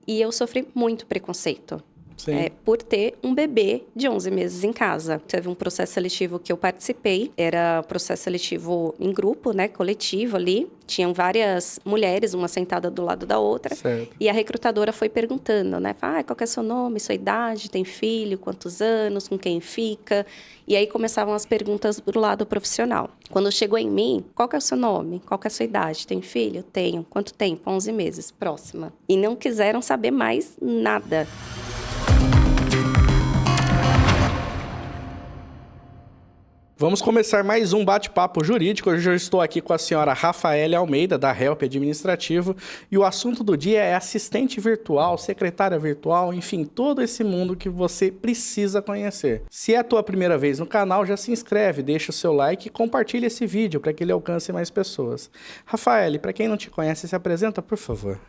E eu sofri muito preconceito. Sim. Por ter um bebê de 11 meses em casa. Teve um processo seletivo que eu participei, era processo seletivo em grupo, né, coletivo ali. Tinham várias mulheres, uma sentada do lado da outra. Certo. E a recrutadora foi perguntando, né, qual que é seu nome, sua idade, tem filho, quantos anos, com quem fica? E aí começavam as perguntas do lado profissional. Quando chegou em mim, qual que é o seu nome, qual que é a sua idade, tem filho? Tenho. Quanto tempo? 11 meses. Próxima. E não quiseram saber mais nada. Vamos começar mais um bate-papo jurídico. Hoje eu estou aqui com a senhora Rafaele Almeida, da Help Administrativo, e o assunto do dia é assistente virtual, secretária virtual, enfim, todo esse mundo que você precisa conhecer. Se é a tua primeira vez no canal, já se inscreve, deixa o seu like e compartilha esse vídeo para que ele alcance mais pessoas. Rafaele, para quem não te conhece, se apresenta, por favor.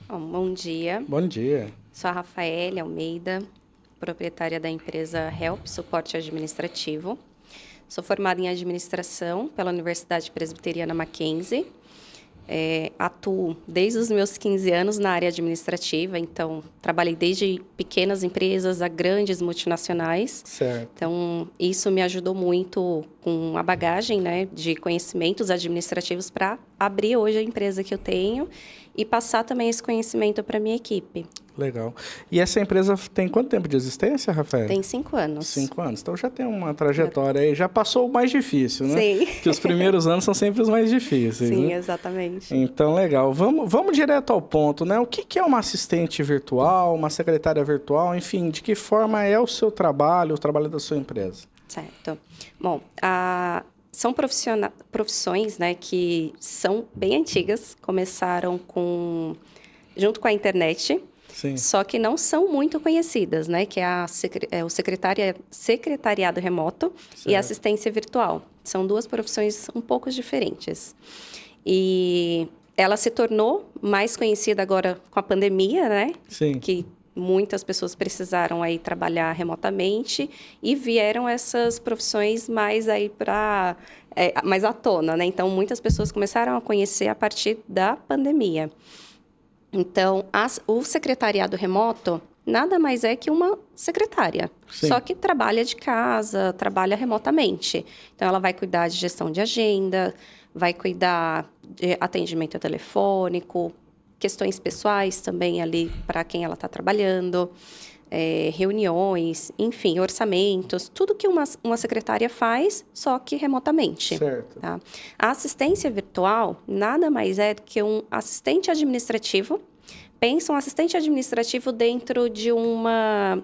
Bom dia. Bom dia. Sou a Rafaele Almeida, proprietária da empresa Help Suporte Administrativo. Sou formada em administração pela Universidade Presbiteriana Mackenzie. Atuo desde os meus 15 anos na área administrativa, então trabalhei desde pequenas empresas a grandes multinacionais. Certo. Então, isso me ajudou muito com a bagagem, né, de conhecimentos administrativos para abrir hoje a empresa que eu tenho e passar também esse conhecimento para a minha equipe. Legal. E essa empresa tem quanto tempo de existência, Rafael? Tem 5 anos. 5 anos. Então já tem uma trajetória aí. Já passou o mais difícil, né? Sim. Que os primeiros anos são sempre os mais difíceis, Sim, né? exatamente. Então, legal. Vamos direto ao ponto, né? O que é uma assistente virtual, uma secretária virtual? Enfim, de que forma é o seu trabalho, o trabalho da sua empresa? Certo. Bom, são profissões, né, que são bem antigas, começaram junto com a internet. Sim. Só que não são muito conhecidas, né? Que é o secretariado remoto e a assistência virtual. São duas profissões um pouco diferentes. E ela se tornou mais conhecida agora com a pandemia, né? Sim. Que muitas pessoas precisaram aí trabalhar remotamente e vieram essas profissões mais aí mais à tona, né? Então, muitas pessoas começaram a conhecer a partir da pandemia. Então, o secretariado remoto nada mais é que uma secretária, Sim. Só que trabalha de casa, trabalha remotamente. Então, ela vai cuidar de gestão de agenda, vai cuidar de atendimento telefônico, questões pessoais também ali para quem ela está trabalhando, reuniões, enfim, orçamentos, tudo que uma secretária faz, só que remotamente. Certo. Tá? A assistência virtual nada mais é do que um assistente administrativo. Pensa um assistente administrativo dentro de uma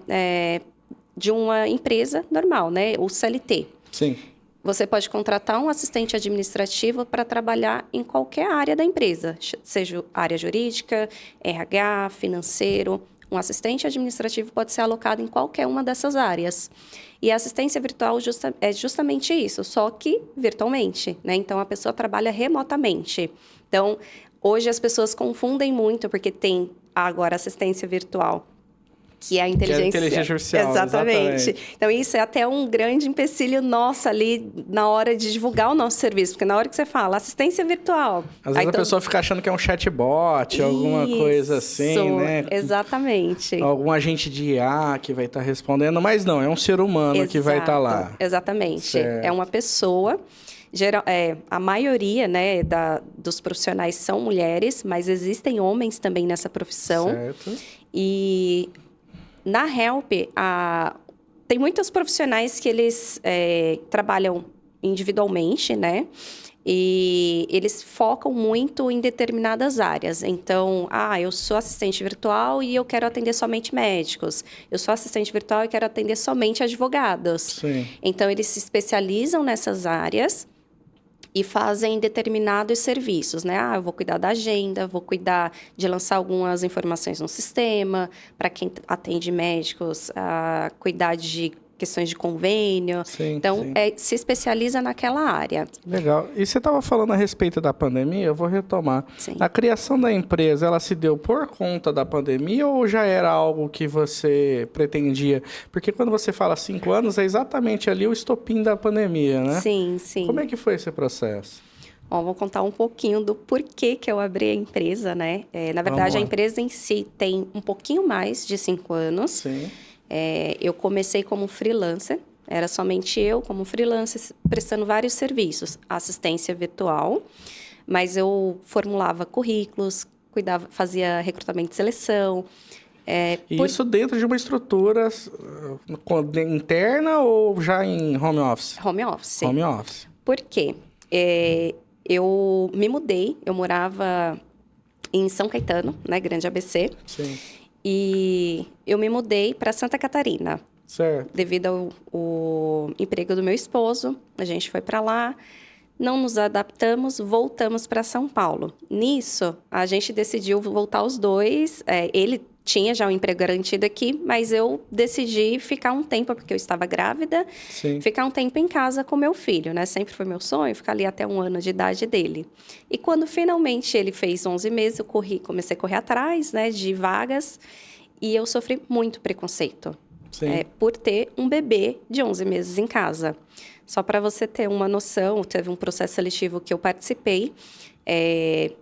empresa normal, né? O CLT. Sim. Você pode contratar um assistente administrativo para trabalhar em qualquer área da empresa, seja área jurídica, RH, financeiro. Um assistente administrativo pode ser alocado em qualquer uma dessas áreas. E a assistência virtual é justamente isso, só que virtualmente, né? Então, a pessoa trabalha remotamente. Então, hoje as pessoas confundem muito, porque tem agora assistência virtual, que é a inteligência artificial. Exatamente. Então, isso é até um grande empecilho nosso ali na hora de divulgar o nosso serviço. Porque na hora que você fala assistência virtual... Às vezes a pessoa fica achando que é um chatbot, alguma coisa assim, né? Exatamente. Algum agente de IA que vai estar respondendo, mas não, é um ser humano que vai estar lá. Exatamente. Certo. É uma pessoa... a maioria, né, dos profissionais são mulheres, mas existem homens também nessa profissão. Certo. E... Na Help, tem muitos profissionais que eles trabalham individualmente, né? E eles focam muito em determinadas áreas. Então, eu sou assistente virtual e eu quero atender somente médicos. Eu sou assistente virtual e quero atender somente advogados. Sim. Então, eles se especializam nessas áreas e fazem determinados serviços, né? Eu vou cuidar da agenda, vou cuidar de lançar algumas informações no sistema, para quem atende médicos, cuidar de questões de convênio. Sim, então, sim. Se especializa naquela área. Legal. E você estava falando a respeito da pandemia, eu vou retomar. Sim. A criação da empresa, ela se deu por conta da pandemia ou já era algo que você pretendia? Porque quando você fala 5 anos, é exatamente ali o estopim da pandemia, né? Sim, sim. Como é que foi esse processo? Ó, vou contar um pouquinho do porquê que eu abri a empresa, né? Na verdade, a empresa em si tem um pouquinho mais de 5 anos. Sim. Eu comecei como freelancer, era somente eu como freelancer, prestando vários serviços, assistência virtual, mas eu formulava currículos, fazia recrutamento e seleção. Isso dentro de uma estrutura interna ou já em home office? Home office. Home office. Por quê? Eu me mudei, eu morava em São Caetano, né, Grande ABC. Sim. E eu me mudei para Santa Catarina. Certo. Devido ao emprego do meu esposo, a gente foi para lá, não nos adaptamos, voltamos para São Paulo. Nisso, a gente decidiu voltar os dois. Ele tinha já um emprego garantido aqui, mas eu decidi ficar um tempo, porque eu estava grávida, Sim. ficar um tempo em casa com meu filho, né? Sempre foi meu sonho, ficar ali até 1 ano de idade dele. E quando finalmente ele fez 11 meses, eu comecei a correr atrás, né, de vagas, e eu sofri muito preconceito. Por ter um bebê de 11 meses em casa. Só para você ter uma noção, teve um processo seletivo que eu participei,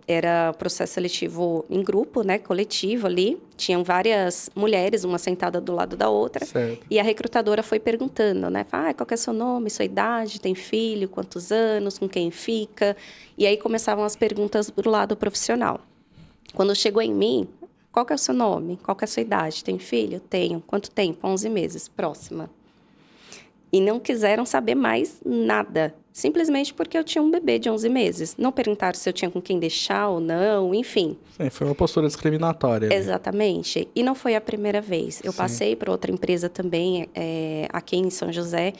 era processo seletivo em grupo, né, coletivo ali, tinham várias mulheres, uma sentada do lado da outra, certo. E a recrutadora foi perguntando, né, qual que é seu nome, sua idade, tem filho, quantos anos, com quem fica, e aí começavam as perguntas do lado profissional. Quando chegou em mim, qual que é o seu nome? Qual que é a sua idade? Tem filho? Tenho. Quanto tempo? 11 meses. Próxima. E não quiseram saber mais nada. Simplesmente porque eu tinha um bebê de 11 meses. Não perguntaram se eu tinha com quem deixar ou não, enfim. Sim, foi uma postura discriminatória. Exatamente. E não foi a primeira vez. Eu passei para outra empresa também, aqui em São José,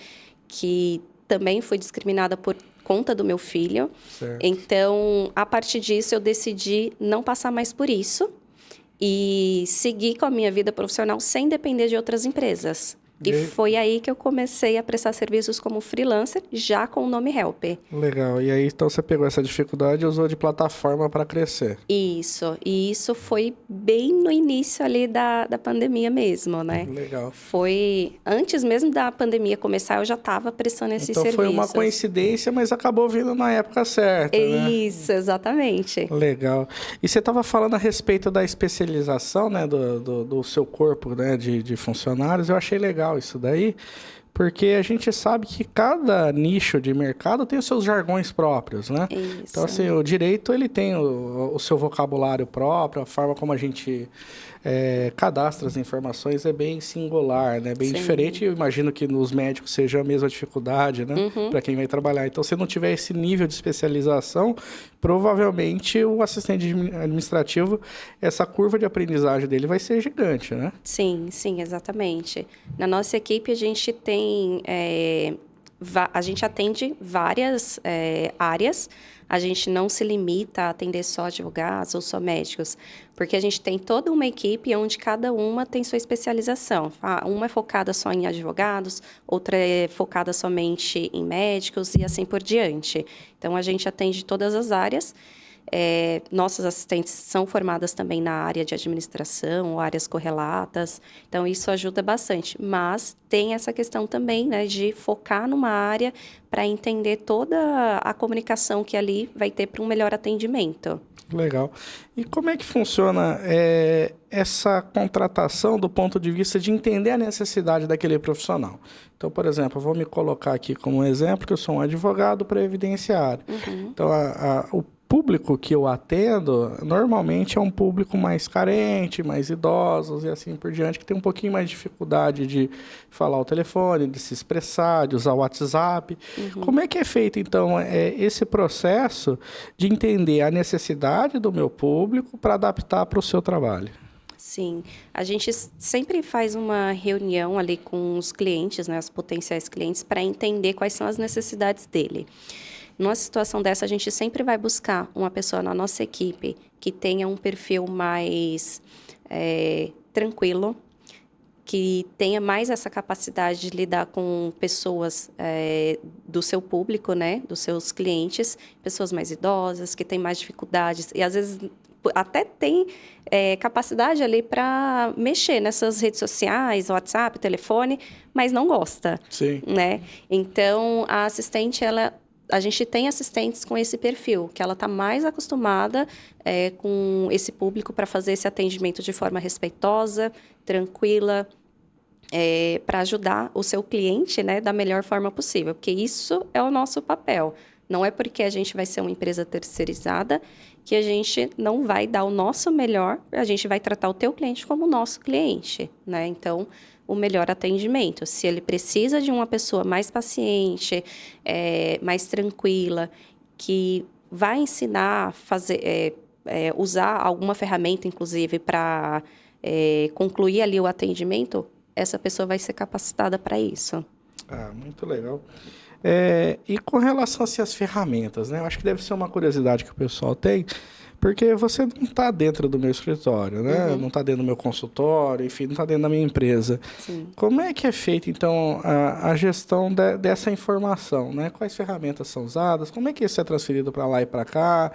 que também foi discriminada por conta do meu filho. Certo. Então, a partir disso, eu decidi não passar mais por isso. E seguir com a minha vida profissional sem depender de outras empresas. E foi aí que eu comecei a prestar serviços como freelancer, já com o nome Helper. Legal. E aí, então, você pegou essa dificuldade e usou de plataforma para crescer. Isso. E isso foi bem no início ali da pandemia mesmo, né? Legal. Foi... Antes mesmo da pandemia começar, eu já estava prestando esses serviços. Então, foi uma coincidência, mas acabou vindo na época certa, né? Isso, exatamente. Legal. E você estava falando a respeito da especialização, né, do seu corpo, né, de funcionários. Eu achei legal isso daí, porque a gente sabe que cada nicho de mercado tem os seus jargões próprios, né? Isso. Então, assim, o direito, ele tem o seu vocabulário próprio, a forma como a gente cadastra as informações é bem singular, né? Bem diferente. Eu imagino que nos médicos seja a mesma dificuldade, né? Para quem vai trabalhar. Então, se não tiver esse nível de especialização, provavelmente o assistente administrativo, essa curva de aprendizagem dele vai ser gigante, né? Sim, exatamente. Na nossa equipe, a gente tem... a gente atende várias áreas. A gente não se limita a atender só advogados ou só médicos, porque a gente tem toda uma equipe onde cada uma tem sua especialização. Uma é focada só em advogados, outra é focada somente em médicos e assim por diante. Então, a gente atende todas as áreas. Nossas assistentes são formadas também na área de administração ou áreas correlatas, então isso ajuda bastante. Mas tem essa questão também, né, de focar numa área para entender toda a comunicação que ali vai ter para um melhor atendimento. Legal. E como é que funciona essa contratação do ponto de vista de entender a necessidade daquele profissional? Então, por exemplo, eu vou me colocar aqui como um exemplo, que eu sou um advogado previdenciário. Então, o público que eu atendo, normalmente é um público mais carente, mais idosos e assim por diante, que tem um pouquinho mais de dificuldade de falar o telefone, de se expressar, de usar o WhatsApp. Como é que é feito, então, esse processo de entender a necessidade do meu público para adaptar para o seu trabalho? Sim, a gente sempre faz uma reunião ali com os clientes, né, os potenciais clientes, para entender quais são as necessidades dele. Numa situação dessa, a gente sempre vai buscar uma pessoa na nossa equipe que tenha um perfil mais tranquilo, que tenha mais essa capacidade de lidar com pessoas do seu público, né, dos seus clientes, pessoas mais idosas, que têm mais dificuldades e, às vezes, até tem capacidade ali para mexer nessas redes sociais, WhatsApp, telefone, mas não gosta. Sim. Né? Então, a assistente, ela a gente tem assistentes com esse perfil, que ela está mais acostumada com esse público para fazer esse atendimento de forma respeitosa, tranquila, para ajudar o seu cliente, né, da melhor forma possível, porque isso é o nosso papel. Não é porque a gente vai ser uma empresa terceirizada que a gente não vai dar o nosso melhor, a gente vai tratar o teu cliente como nosso cliente, né? Então, o melhor atendimento. Se ele precisa de uma pessoa mais paciente, mais tranquila, que vai ensinar, usar alguma ferramenta, inclusive, para concluir ali o atendimento, essa pessoa vai ser capacitada para isso. Ah, muito legal. E com relação assim, às ferramentas, né? Eu acho que deve ser uma curiosidade que o pessoal tem, porque você não está dentro do meu escritório, né? Não está dentro do meu consultório, enfim, não está dentro da minha empresa. Sim. Como é que é feita, então, a gestão dessa informação, né? Quais ferramentas são usadas? Como é que isso é transferido para lá e para cá?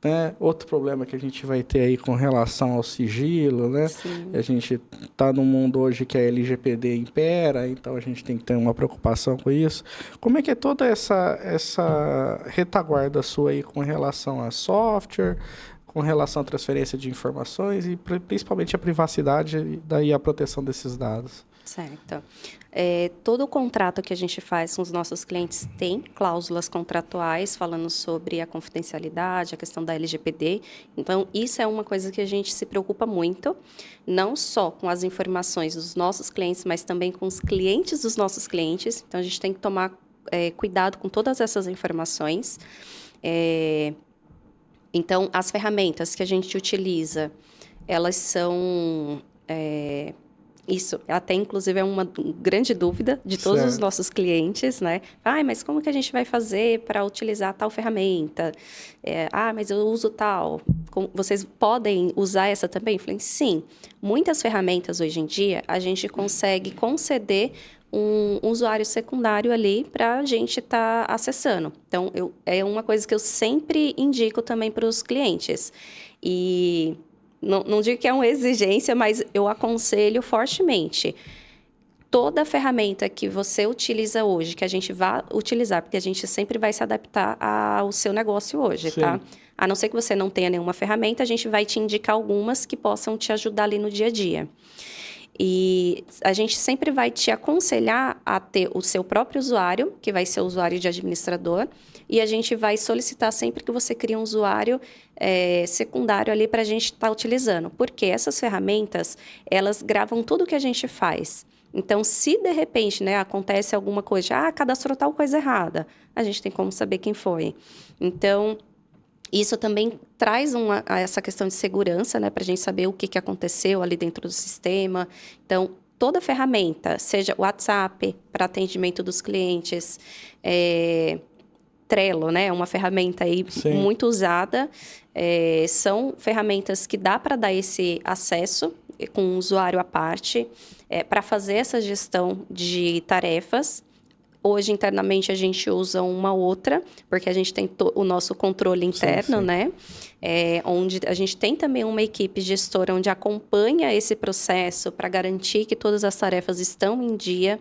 Né? Outro problema que a gente vai ter aí com relação ao sigilo, né? Sim. A gente está num mundo hoje que a LGPD impera, então a gente tem que ter uma preocupação com isso. Como é que é toda essa retaguarda sua aí com relação a software, com relação à transferência de informações e principalmente a privacidade e daí a proteção desses dados? Certo. Todo o contrato que a gente faz com os nossos clientes tem cláusulas contratuais falando sobre a confidencialidade, a questão da LGPD. Então, isso é uma coisa que a gente se preocupa muito, não só com as informações dos nossos clientes, mas também com os clientes dos nossos clientes. Então, a gente tem que tomar cuidado com todas essas informações. Então, as ferramentas que a gente utiliza, elas são... Isso, até inclusive é uma grande dúvida de todos os nossos clientes, né? Mas como que a gente vai fazer para utilizar tal ferramenta? Mas eu uso tal. Vocês podem usar essa também? Eu falei, sim. Muitas ferramentas hoje em dia, a gente consegue conceder um usuário secundário ali para a gente estar acessando. Então, é uma coisa que eu sempre indico também para os clientes. E... Não digo que é uma exigência, mas eu aconselho fortemente. Toda ferramenta que você utiliza hoje, que a gente vai utilizar, porque a gente sempre vai se adaptar ao seu negócio hoje, Sim. tá? A não ser que você não tenha nenhuma ferramenta, a gente vai te indicar algumas que possam te ajudar ali no dia a dia. E a gente sempre vai te aconselhar a ter o seu próprio usuário, que vai ser o usuário de administrador, e a gente vai solicitar sempre que você crie um usuário secundário ali para a gente estar utilizando. Porque essas ferramentas, elas gravam tudo que a gente faz. Então, se de repente, né, acontece alguma coisa, cadastrou tal coisa errada, a gente tem como saber quem foi. Então... Isso também traz essa questão de segurança, né, para a gente saber o que aconteceu ali dentro do sistema. Então, toda ferramenta, seja o WhatsApp para atendimento dos clientes, Trello, né, é uma ferramenta aí muito usada. São ferramentas que dá para dar esse acesso com um usuário à parte, para fazer essa gestão de tarefas. Hoje, internamente, a gente usa uma outra, porque a gente tem o nosso controle interno, né? Onde a gente tem também uma equipe gestora onde acompanha esse processo para garantir que todas as tarefas estão em dia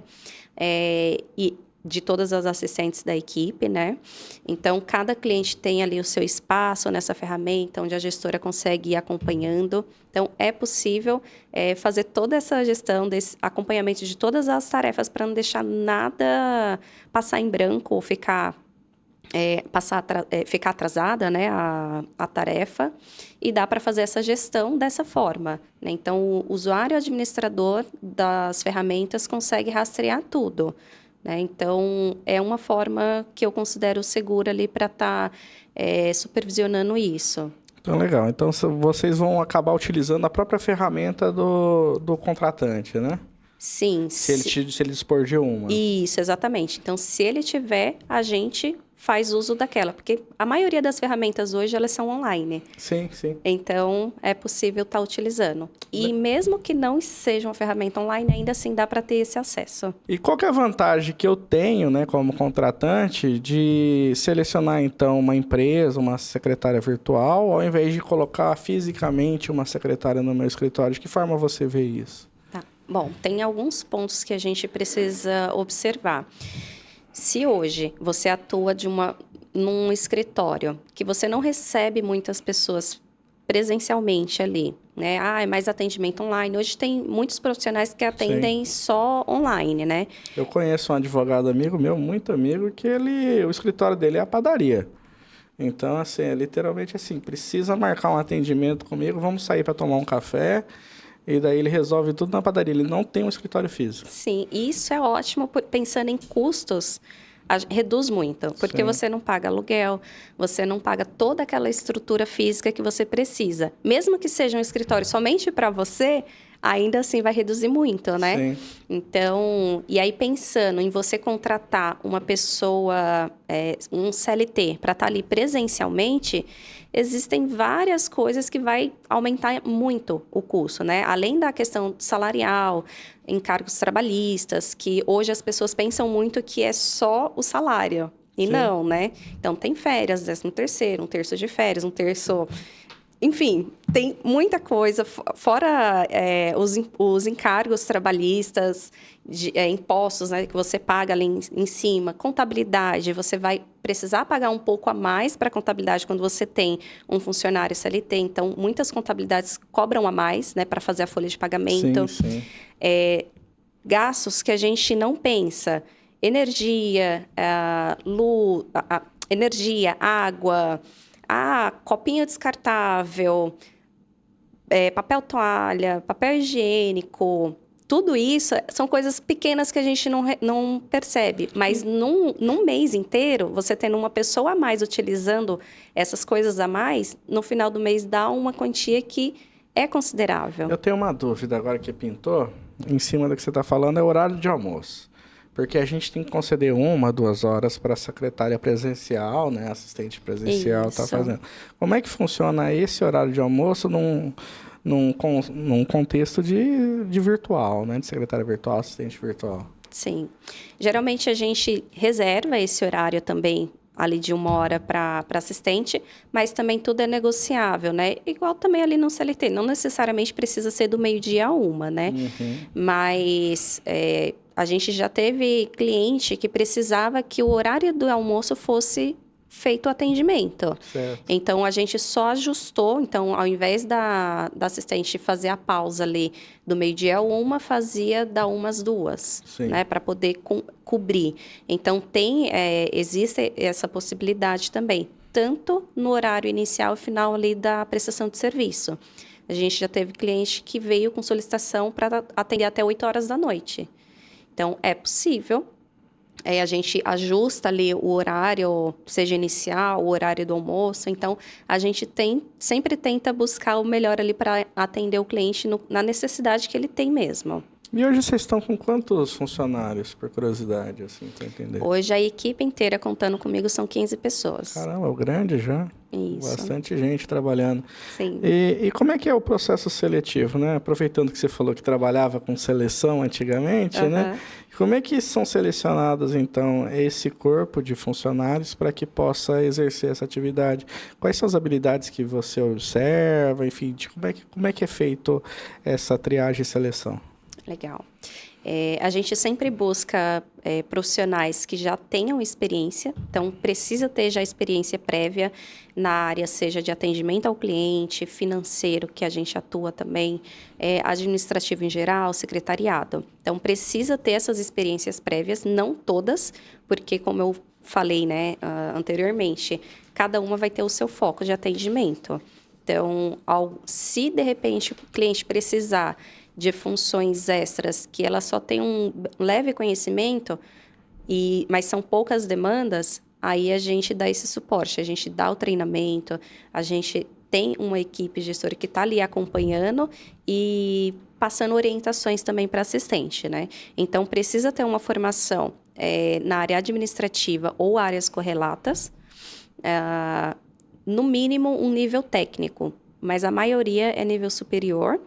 e de todas as assistentes da equipe, né? Então, cada cliente tem ali o seu espaço nessa ferramenta, onde a gestora consegue ir acompanhando. Então, é possível fazer toda essa gestão, desse acompanhamento de todas as tarefas, para não deixar nada passar em branco ou ficar atrasada, né, a tarefa. E dá para fazer essa gestão dessa forma, né? Então, o usuário administrador das ferramentas consegue rastrear tudo. Então, é uma forma que eu considero segura ali para estar supervisionando isso. Então, legal. Então, vocês vão acabar utilizando a própria ferramenta do contratante, né? Sim. Se ele dispor de uma. Isso, exatamente. Então, se ele tiver, a gente faz uso daquela. Porque a maioria das ferramentas hoje, elas são online. Sim, sim. Então, é possível estar utilizando. E mesmo que não seja uma ferramenta online, ainda assim dá para ter esse acesso. E qual que é a vantagem que eu tenho, né, como contratante, de selecionar, então, uma empresa, uma secretária virtual, ao invés de colocar fisicamente uma secretária no meu escritório? De que forma você vê isso? Tá. Bom, tem alguns pontos que a gente precisa observar. Se hoje você atua num escritório que você não recebe muitas pessoas presencialmente ali, né? Ah, é mais atendimento online. Hoje tem muitos profissionais que atendem só online, né? Eu conheço um advogado amigo meu, muito amigo, que o escritório dele é a padaria. Então, assim, é literalmente assim, precisa marcar um atendimento comigo, vamos sair para tomar um café, e daí ele resolve tudo na padaria. Ele não tem um escritório físico. Sim, e isso é ótimo, pensando em custos, reduz muito, porque você não paga aluguel, você não paga toda aquela estrutura física que você precisa. Mesmo que seja um escritório somente para você, ainda assim vai reduzir muito, né? Sim. Então, e aí pensando em você contratar uma pessoa, um CLT, para estar ali presencialmente, existem várias coisas que vai aumentar muito o custo, né? Além da questão salarial, encargos trabalhistas, que hoje as pessoas pensam muito que é só o salário. E não, né? Então, tem férias, 13º, um terço de férias, um terço... Enfim, tem muita coisa, fora os encargos trabalhistas, impostos, né, que você paga ali em cima, contabilidade, você vai precisar pagar um pouco a mais para a contabilidade quando você tem um funcionário CLT. Então, muitas contabilidades cobram a mais, né, para fazer a folha de pagamento. Sim. Gastos que a gente não pensa, energia, luz, energia, água... copinho descartável, papel toalha, papel higiênico, tudo isso são coisas pequenas que a gente não percebe. Mas num mês inteiro, você tendo uma pessoa a mais utilizando essas coisas a mais, no final do mês dá uma quantia que é considerável. Eu tenho uma dúvida agora que pintou, em cima do que você está falando, é o horário de almoço. Porque a gente tem que conceder 1, 2 horas para a secretária presencial, né? Assistente presencial está fazendo. Como é que funciona esse horário de almoço num contexto de virtual, né? De secretária virtual, assistente virtual? Sim. Geralmente a gente reserva esse horário também ali de 1 hora para assistente, mas também tudo é negociável, né? Igual também ali no CLT, não necessariamente precisa ser do meio-dia a 1, né? Mas a gente já teve cliente que precisava que o horário do almoço fosse feito o atendimento. Certo. Então, a gente só ajustou. Então, ao invés da assistente fazer a pausa ali do meio-dia a 1, fazia da 1 às 2, né? Para poder cobrir. Então, existe essa possibilidade também, tanto no horário inicial e final ali da prestação de serviço. A gente já teve cliente que veio com solicitação para atender até 8 horas da noite. Então, é possível. A gente ajusta ali o horário, seja inicial, o horário do almoço. Então, a gente sempre tenta buscar o melhor ali para atender o cliente na necessidade que ele tem mesmo. E hoje vocês estão com quantos funcionários, por curiosidade, assim, para entender? Hoje a equipe inteira contando comigo são 15 pessoas. Caramba, é grande já. Isso. Bastante gente trabalhando. Sim. E como é que é o processo seletivo, né? Aproveitando que você falou que trabalhava com seleção antigamente, né? Como é que são selecionados, então, esse corpo de funcionários para que possa exercer essa atividade? Quais são as habilidades que você observa? Enfim, como é que é feito essa triagem e seleção? Legal. A gente sempre busca profissionais que já tenham experiência, então precisa ter já experiência prévia na área, seja de atendimento ao cliente, financeiro, que a gente atua também, administrativo em geral, secretariado. Então precisa ter essas experiências prévias, não todas, porque como eu falei, né, anteriormente, cada uma vai ter o seu foco de atendimento. Então, se de repente o cliente precisar de funções extras, que ela só tem um leve conhecimento, mas são poucas demandas, aí a gente dá esse suporte, a gente dá o treinamento, a gente tem uma equipe gestora que está ali acompanhando e passando orientações também para assistente, né? Então, precisa ter uma formação na área administrativa ou áreas correlatas, no mínimo um nível técnico, mas a maioria é nível superior.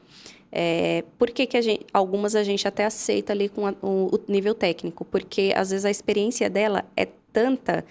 Por que algumas a gente até aceita ali com o nível técnico? Porque, às vezes, a experiência dela é tanta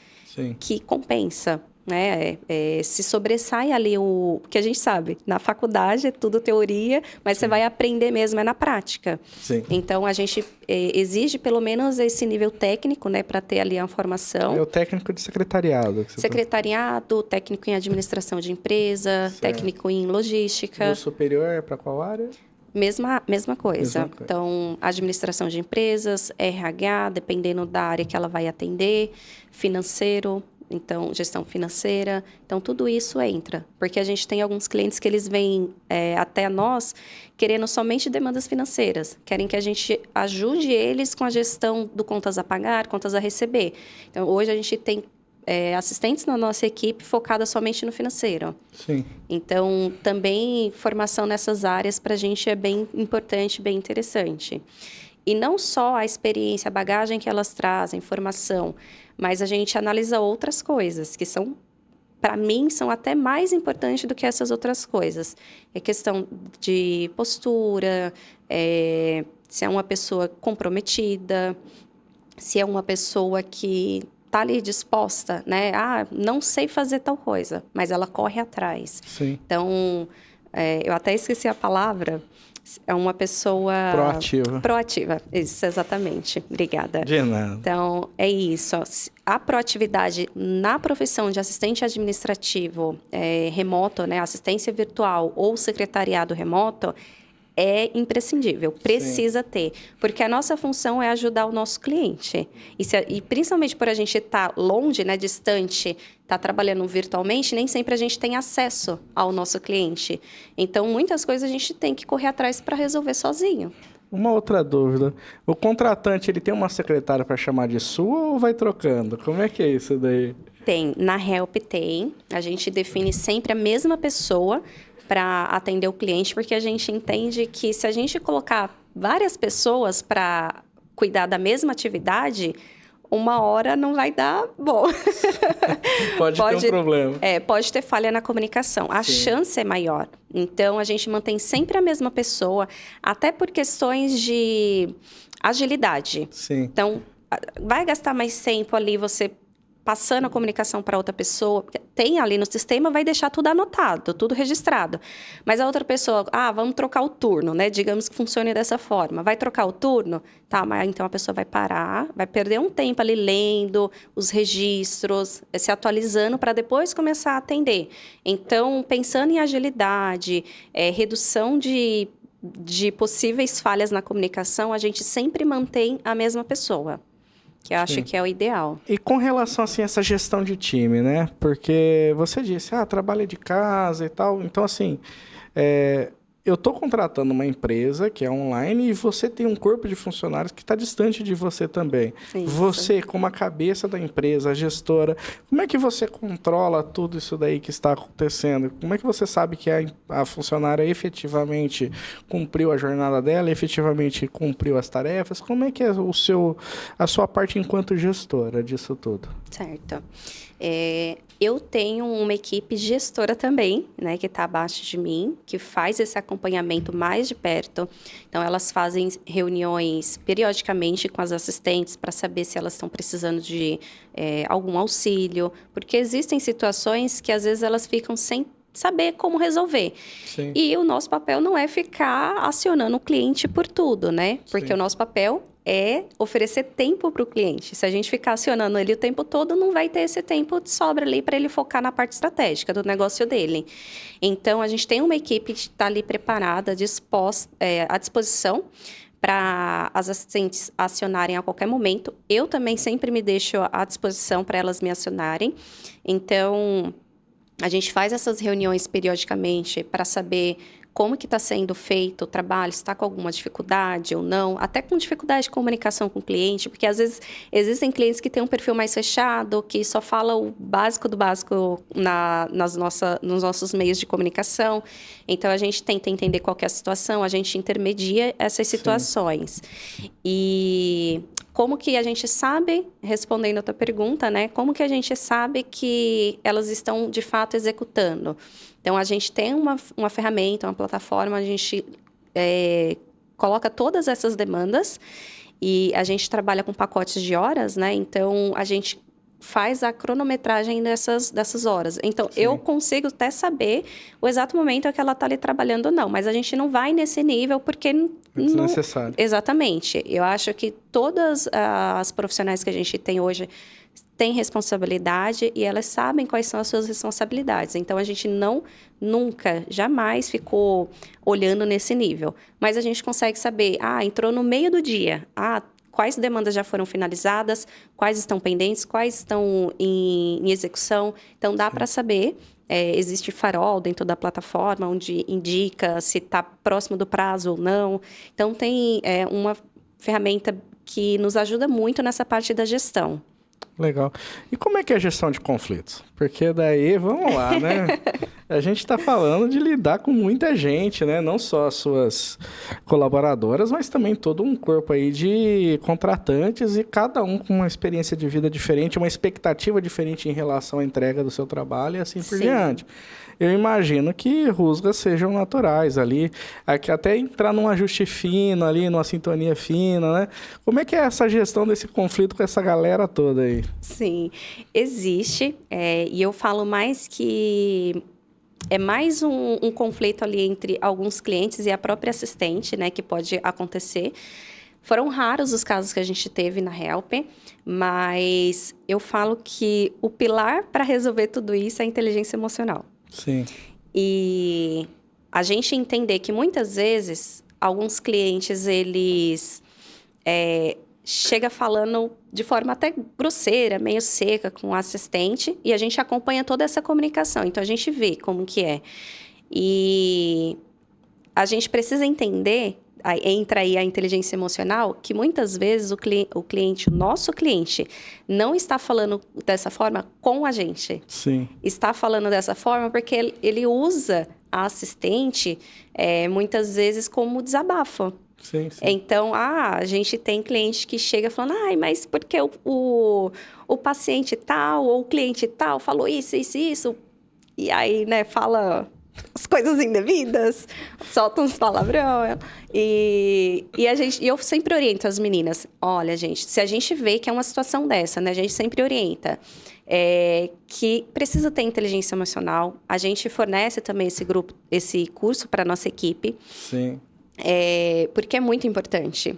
que compensa, né? Se sobressai ali o que a gente sabe. Na faculdade é tudo teoria, mas você vai aprender mesmo na prática. Sim. Então, a gente exige pelo menos esse nível técnico, né? Para ter ali a formação. É o técnico de secretariado. Secretariado, técnico em administração de empresa, técnico em logística. O superior é para qual área? Mesma coisa. Mesma coisa. Então, administração de empresas, RH, dependendo da área que ela vai atender, financeiro, então, gestão financeira. Então, tudo isso entra. Porque a gente tem alguns clientes que eles vêm até nós querendo somente demandas financeiras. Querem que a gente ajude eles com a gestão do contas a pagar, contas a receber. Então, hoje a gente tem assistentes na nossa equipe focada somente no financeiro. Sim. Então, também formação nessas áreas para a gente é bem importante, bem interessante. E não só a experiência, a bagagem que elas trazem, formação, mas a gente analisa outras coisas que são, para mim, são até mais importantes do que essas outras coisas. É questão de postura, se é uma pessoa comprometida, se é uma pessoa que está ali disposta, né? Não sei fazer tal coisa, mas ela corre atrás. Sim. Então, eu até esqueci a palavra, é uma pessoa... Proativa. Proativa, isso, exatamente. Obrigada. De nada. Então, é isso. A proatividade na profissão de assistente administrativo remoto, né? Assistência virtual ou secretariado remoto, é imprescindível, precisa ter. Porque a nossa função é ajudar o nosso cliente. E principalmente por a gente estar longe, né, distante, estar trabalhando virtualmente, nem sempre a gente tem acesso ao nosso cliente. Então, muitas coisas a gente tem que correr atrás para resolver sozinho. Uma outra dúvida. O contratante, ele tem uma secretária para chamar de sua ou vai trocando? Como é que é isso daí? Tem. Na Help tem. A gente define sempre a mesma pessoa para atender o cliente, porque a gente entende que se a gente colocar várias pessoas para cuidar da mesma atividade, uma hora não vai dar bom. Pode ter um problema. Pode ter falha na comunicação. A chance é maior. Então, a gente mantém sempre a mesma pessoa, até por questões de agilidade. Sim. Então, vai gastar mais tempo ali você passando a comunicação para outra pessoa, tem ali no sistema, vai deixar tudo anotado, tudo registrado. Mas a outra pessoa, vamos trocar o turno, né? Digamos que funcione dessa forma. Vai trocar o turno? Tá, mas então a pessoa vai parar, vai perder um tempo ali lendo os registros, se atualizando para depois começar a atender. Então, pensando em agilidade, redução de possíveis falhas na comunicação, a gente sempre mantém a mesma pessoa. Que eu acho que é o ideal. E com relação, assim, a essa gestão de time, né? Porque você disse, trabalha de casa e tal. Então, assim, eu estou contratando uma empresa que é online e você tem um corpo de funcionários que está distante de você também. Isso. Você, como a cabeça da empresa, a gestora, como é que você controla tudo isso daí que está acontecendo? Como é que você sabe que a funcionária efetivamente cumpriu a jornada dela, efetivamente cumpriu as tarefas? Como é que é a sua parte enquanto gestora disso tudo? Certo. Eu tenho uma equipe gestora também, né, que está abaixo de mim, que faz esse acompanhamento mais de perto. Então, elas fazem reuniões periodicamente com as assistentes para saber se elas estão precisando de algum auxílio, porque existem situações que, às vezes, elas ficam sem saber como resolver. Sim. E o nosso papel não é ficar acionando o cliente por tudo, né? Porque o nosso papel é oferecer tempo para o cliente. Se a gente ficar acionando ele o tempo todo, não vai ter esse tempo de sobra ali para ele focar na parte estratégica do negócio dele. Então, a gente tem uma equipe que está ali preparada, à disposição para as assistentes acionarem a qualquer momento. Eu também sempre me deixo à disposição para elas me acionarem. Então, a gente faz essas reuniões periodicamente para saber como que está sendo feito o trabalho, se está com alguma dificuldade ou não, até com dificuldade de comunicação com o cliente, porque às vezes existem clientes que têm um perfil mais fechado, que só fala o básico do básico nos nossos meios de comunicação. Então, a gente tenta entender qual que é a situação, a gente intermedia essas situações. Sim. E como que a gente sabe, respondendo a tua pergunta, né? Como que a gente sabe que elas estão, de fato, executando? Então, a gente tem uma ferramenta, uma plataforma, a gente coloca todas essas demandas e a gente trabalha com pacotes de horas, né? Então, a gente faz a cronometragem dessas horas. Então, Sim. eu consigo até saber o exato momento que ela está ali trabalhando ou não, mas a gente não vai nesse nível porque... É desnecessário. Exatamente. Eu acho que todas as profissionais que a gente tem hoje têm responsabilidade e elas sabem quais são as suas responsabilidades. Então, a gente nunca, jamais ficou olhando nesse nível. Mas a gente consegue saber, entrou no meio do dia, quais demandas já foram finalizadas, quais estão pendentes, quais estão em execução. Então, dá para saber. Existe farol dentro da plataforma, onde indica se está próximo do prazo ou não. Então, tem uma ferramenta que nos ajuda muito nessa parte da gestão. Legal. E como é que é a gestão de conflitos? Porque daí, vamos lá, né? A gente está falando de lidar com muita gente, né? Não só as suas colaboradoras, mas também todo um corpo aí de contratantes e cada um com uma experiência de vida diferente, uma expectativa diferente em relação à entrega do seu trabalho e assim por diante. Eu imagino que rusgas sejam naturais ali, até entrar num ajuste fino ali, numa sintonia fina, né? Como é que é essa gestão desse conflito com essa galera toda aí? Sim, existe, e eu falo mais que é mais um conflito ali entre alguns clientes e a própria assistente, né, que pode acontecer. Foram raros os casos que a gente teve na Help, mas eu falo que o pilar para resolver tudo isso é a inteligência emocional. Sim. E a gente entender que muitas vezes alguns clientes, eles chegam falando de forma até grosseira, meio seca com o assistente, e a gente acompanha toda essa comunicação. Então, a gente vê como que é. E a gente precisa entender, entra aí a inteligência emocional, que muitas vezes o nosso cliente, não está falando dessa forma com a gente. Sim. Está falando dessa forma porque ele usa a assistente, muitas vezes, como desabafo. Sim, sim. Então, a gente tem cliente que chega falando, mas porque o paciente tal ou o cliente tal falou isso, isso, isso. E aí, né, fala as coisas indevidas, solta uns palavrão. E eu sempre oriento as meninas, olha, gente, se a gente vê que é uma situação dessa, né, a gente sempre orienta, que precisa ter inteligência emocional. A gente fornece também esse curso para a nossa equipe. Sim. Porque é muito importante.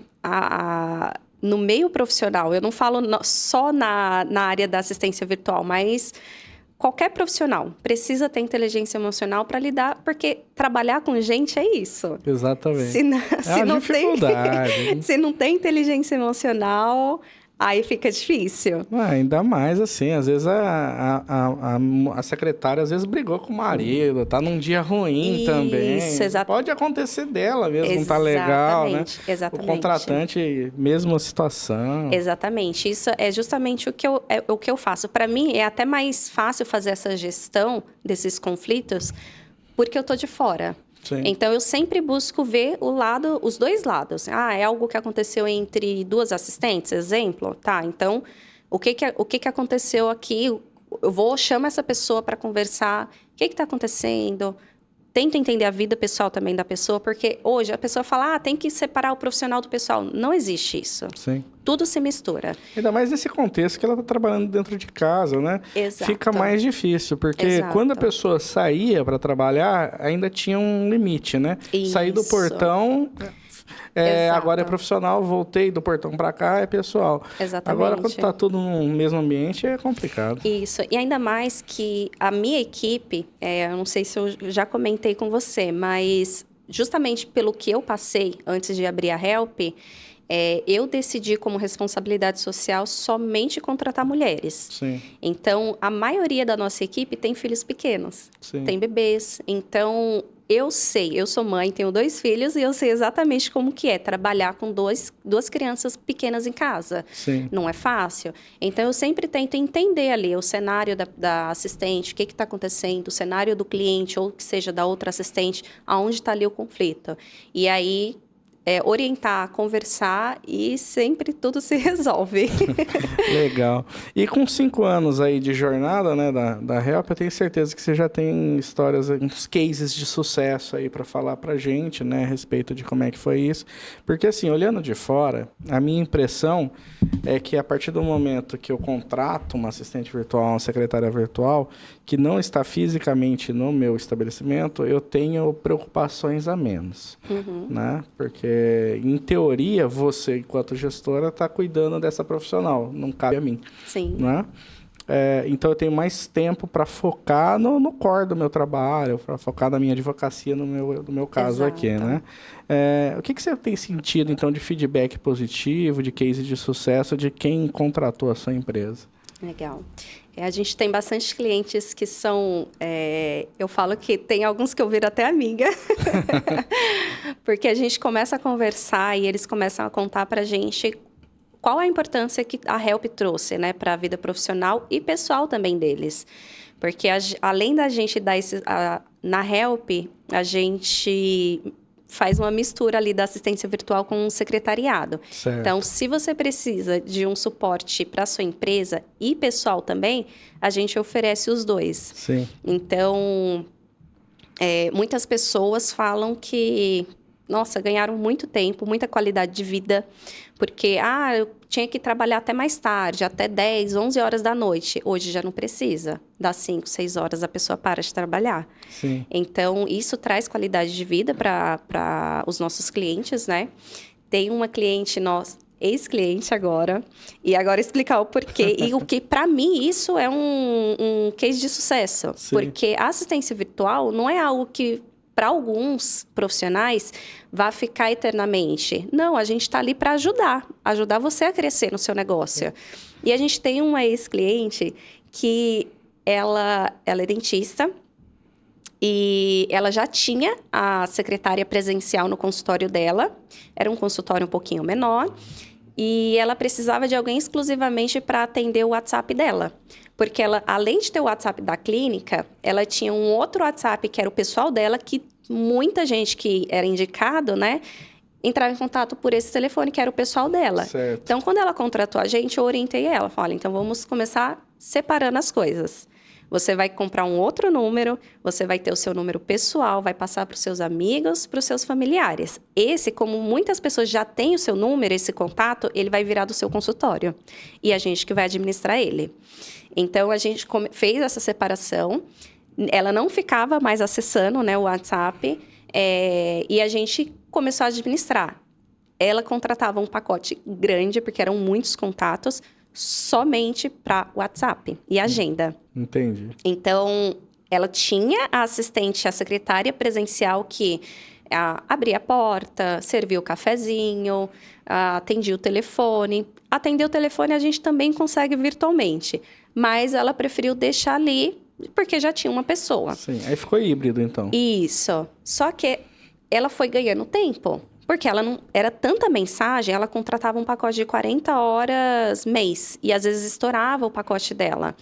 No meio profissional, eu não falo só na área da assistência virtual, mas qualquer profissional precisa ter inteligência emocional para lidar, porque trabalhar com gente é isso. Exatamente. Se não tem inteligência emocional, aí fica difícil. Ainda mais assim, às vezes a secretária às vezes brigou com o marido, tá num dia ruim também. Exatamente. Pode acontecer dela mesmo, não tá legal, né? Exatamente. O contratante, mesma situação. Exatamente. Isso é justamente o que eu faço. Para mim, é até mais fácil fazer essa gestão desses conflitos, porque eu tô de fora. Sim. Então, eu sempre busco ver os dois lados. É algo que aconteceu entre duas assistentes, exemplo? Tá, então, o que aconteceu aqui? Eu chamo essa pessoa para conversar. O que está acontecendo? Tento entender a vida pessoal também da pessoa, porque hoje a pessoa fala, tem que separar o profissional do pessoal. Não existe isso. Sim. Tudo se mistura. Ainda mais nesse contexto que ela está trabalhando dentro de casa, né? Exato. Fica mais difícil, porque quando a pessoa saía para trabalhar, ainda tinha um limite, né? Isso. Sair do portão... agora é profissional, voltei do portão para cá, é pessoal. Exatamente. Agora, quando está tudo no mesmo ambiente, é complicado. Isso. E ainda mais que a minha equipe, eu não sei se eu já comentei com você, mas justamente pelo que eu passei antes de abrir a Help, eu decidi como responsabilidade social somente contratar mulheres. Sim. Então, a maioria da nossa equipe tem filhos pequenos, Sim. tem bebês. Então, eu sou mãe, tenho 2 filhos e eu sei exatamente como que é trabalhar com duas crianças pequenas em casa. Sim. Não é fácil. Então, eu sempre tento entender ali o cenário da assistente, o que está acontecendo, o cenário do cliente ou que seja da outra assistente, aonde está ali o conflito. E aí, orientar, conversar e sempre tudo se resolve. Legal. E com 5 anos aí de jornada, né, da Help, eu tenho certeza que você já tem histórias, uns cases de sucesso aí para falar pra gente, né, a respeito de como é que foi isso. Porque assim, olhando de fora, a minha impressão é que a partir do momento que eu contrato uma assistente virtual, uma secretária virtual, que não está fisicamente no meu estabelecimento, eu tenho preocupações a menos, né? Porque, em teoria, você, enquanto gestora, está cuidando dessa profissional, não cabe a mim. Sim. Né? Então, eu tenho mais tempo para focar no core do meu trabalho, para focar na minha advocacia, no meu caso aqui, né? O que você tem sentido, então, de feedback positivo, de case de sucesso de quem contratou a sua empresa? Legal. A gente tem bastante clientes que são... eu falo que tem alguns que eu viro até amiga. Porque a gente começa a conversar e eles começam a contar para a gente qual a importância que a Help trouxe, né, para a vida profissional e pessoal também deles. Porque além da gente dar na Help, a gente faz uma mistura ali da assistência virtual com o secretariado. Certo. Então, se você precisa de um suporte para a sua empresa e pessoal também, a gente oferece os dois. Sim. Então, muitas pessoas falam que, nossa, ganharam muito tempo, muita qualidade de vida, porque, eu tinha que trabalhar até mais tarde, até 10, 11 horas da noite. Hoje já não precisa. Das 5, 6 horas a pessoa para de trabalhar. Sim. Então, isso traz qualidade de vida para os nossos clientes, né? Tem uma cliente nossa, ex-cliente agora, e agora explicar o porquê. E o que, para mim, isso é um case de sucesso. Sim. Porque a assistência virtual não é algo que, para alguns profissionais, vai ficar eternamente. Não, a gente está ali para ajudar você a crescer no seu negócio. E a gente tem uma ex-cliente que ela é dentista e ela já tinha a secretária presencial no consultório dela. Era um consultório um pouquinho menor. E ela precisava de alguém exclusivamente para atender o WhatsApp dela. Porque ela, além de ter o WhatsApp da clínica, ela tinha um outro WhatsApp que era o pessoal dela, que muita gente que era indicado, né, entrava em contato por esse telefone, que era o pessoal dela. Certo. Então, quando ela contratou a gente, eu orientei ela. Falei, então vamos começar separando as coisas. Você vai comprar um outro número, você vai ter o seu número pessoal, vai passar para os seus amigos, para os seus familiares. Esse, como muitas pessoas já têm o seu número, esse contato, ele vai virar do seu consultório. E a gente que vai administrar ele. Então, a gente fez essa separação. Ela não ficava mais acessando, né, o WhatsApp. E a gente começou a administrar. Ela contratava um pacote grande, porque eram muitos contatos, somente para WhatsApp e agenda. Entendi. Então, ela tinha a assistente, a secretária presencial que abria a porta, servia o cafezinho, atendia o telefone. Atender o telefone a gente também consegue virtualmente, mas ela preferiu deixar ali porque já tinha uma pessoa. Sim, aí ficou híbrido, então. Isso. Só que ela foi ganhando tempo. Porque ela não era tanta mensagem, ela contratava um pacote de 40 horas mês. E às vezes estourava o pacote dela,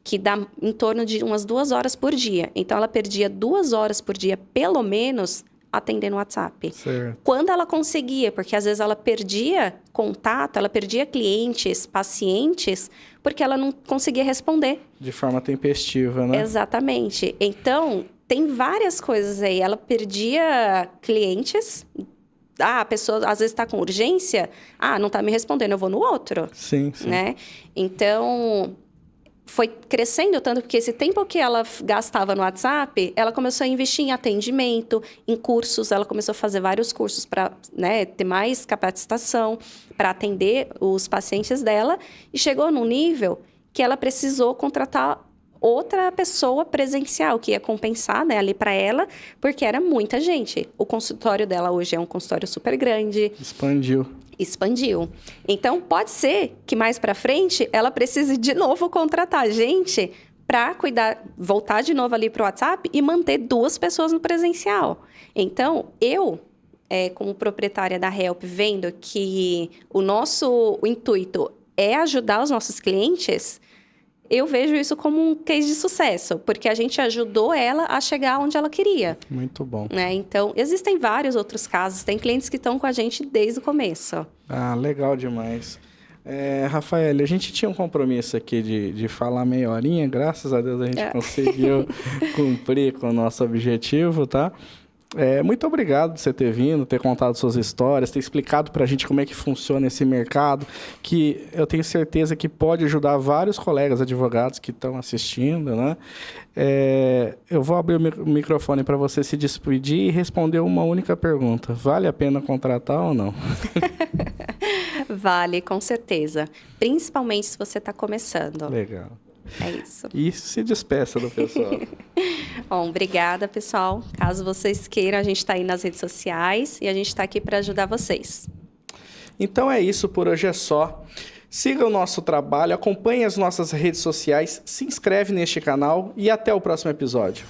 que dá em torno de umas 2 horas por dia. Então, ela perdia 2 horas por dia, pelo menos, atendendo o WhatsApp. Certo. Quando ela conseguia, porque às vezes ela perdia contato, ela perdia clientes, pacientes, porque ela não conseguia responder. De forma tempestiva, né? Exatamente. Então, tem várias coisas aí. Ela perdia clientes. A pessoa às vezes está com urgência. Não está me respondendo, eu vou no outro. Sim, sim. Né? Então, foi crescendo tanto porque esse tempo que ela gastava no WhatsApp, ela começou a investir em atendimento, em cursos. Ela começou a fazer vários cursos para, né, ter mais capacitação, para atender os pacientes dela. E chegou num nível que ela precisou contratar outra pessoa presencial, que ia compensar, né, ali para ela, porque era muita gente. O consultório dela hoje é um consultório super grande. Expandiu. Então, pode ser que mais para frente ela precise de novo contratar gente para cuidar, voltar de novo ali para o WhatsApp e manter 2 pessoas no presencial. Então, eu, como proprietária da Help, vendo que o nosso intuito é ajudar os nossos clientes, eu vejo isso como um case de sucesso, porque a gente ajudou ela a chegar onde ela queria. Muito bom. Né? Então, existem vários outros casos. Tem clientes que estão com a gente desde o começo. Ah, legal demais. Rafael, a gente tinha um compromisso aqui de falar meia horinha. Graças a Deus a gente conseguiu cumprir com o nosso objetivo, tá? Muito obrigado por você ter vindo, ter contado suas histórias, ter explicado para a gente como é que funciona esse mercado, que eu tenho certeza que pode ajudar vários colegas advogados que estão assistindo, né? Eu vou abrir o microfone para você se despedir e responder uma única pergunta. Vale a pena contratar ou não? Vale, com certeza. Principalmente se você está começando. Legal. É isso. E se despeça do pessoal. Bom, obrigada, pessoal. Caso vocês queiram, a gente está aí nas redes sociais e a gente está aqui para ajudar vocês. Então é isso, por hoje é só. Siga o nosso trabalho, acompanhe as nossas redes sociais, se inscreve neste canal e até o próximo episódio.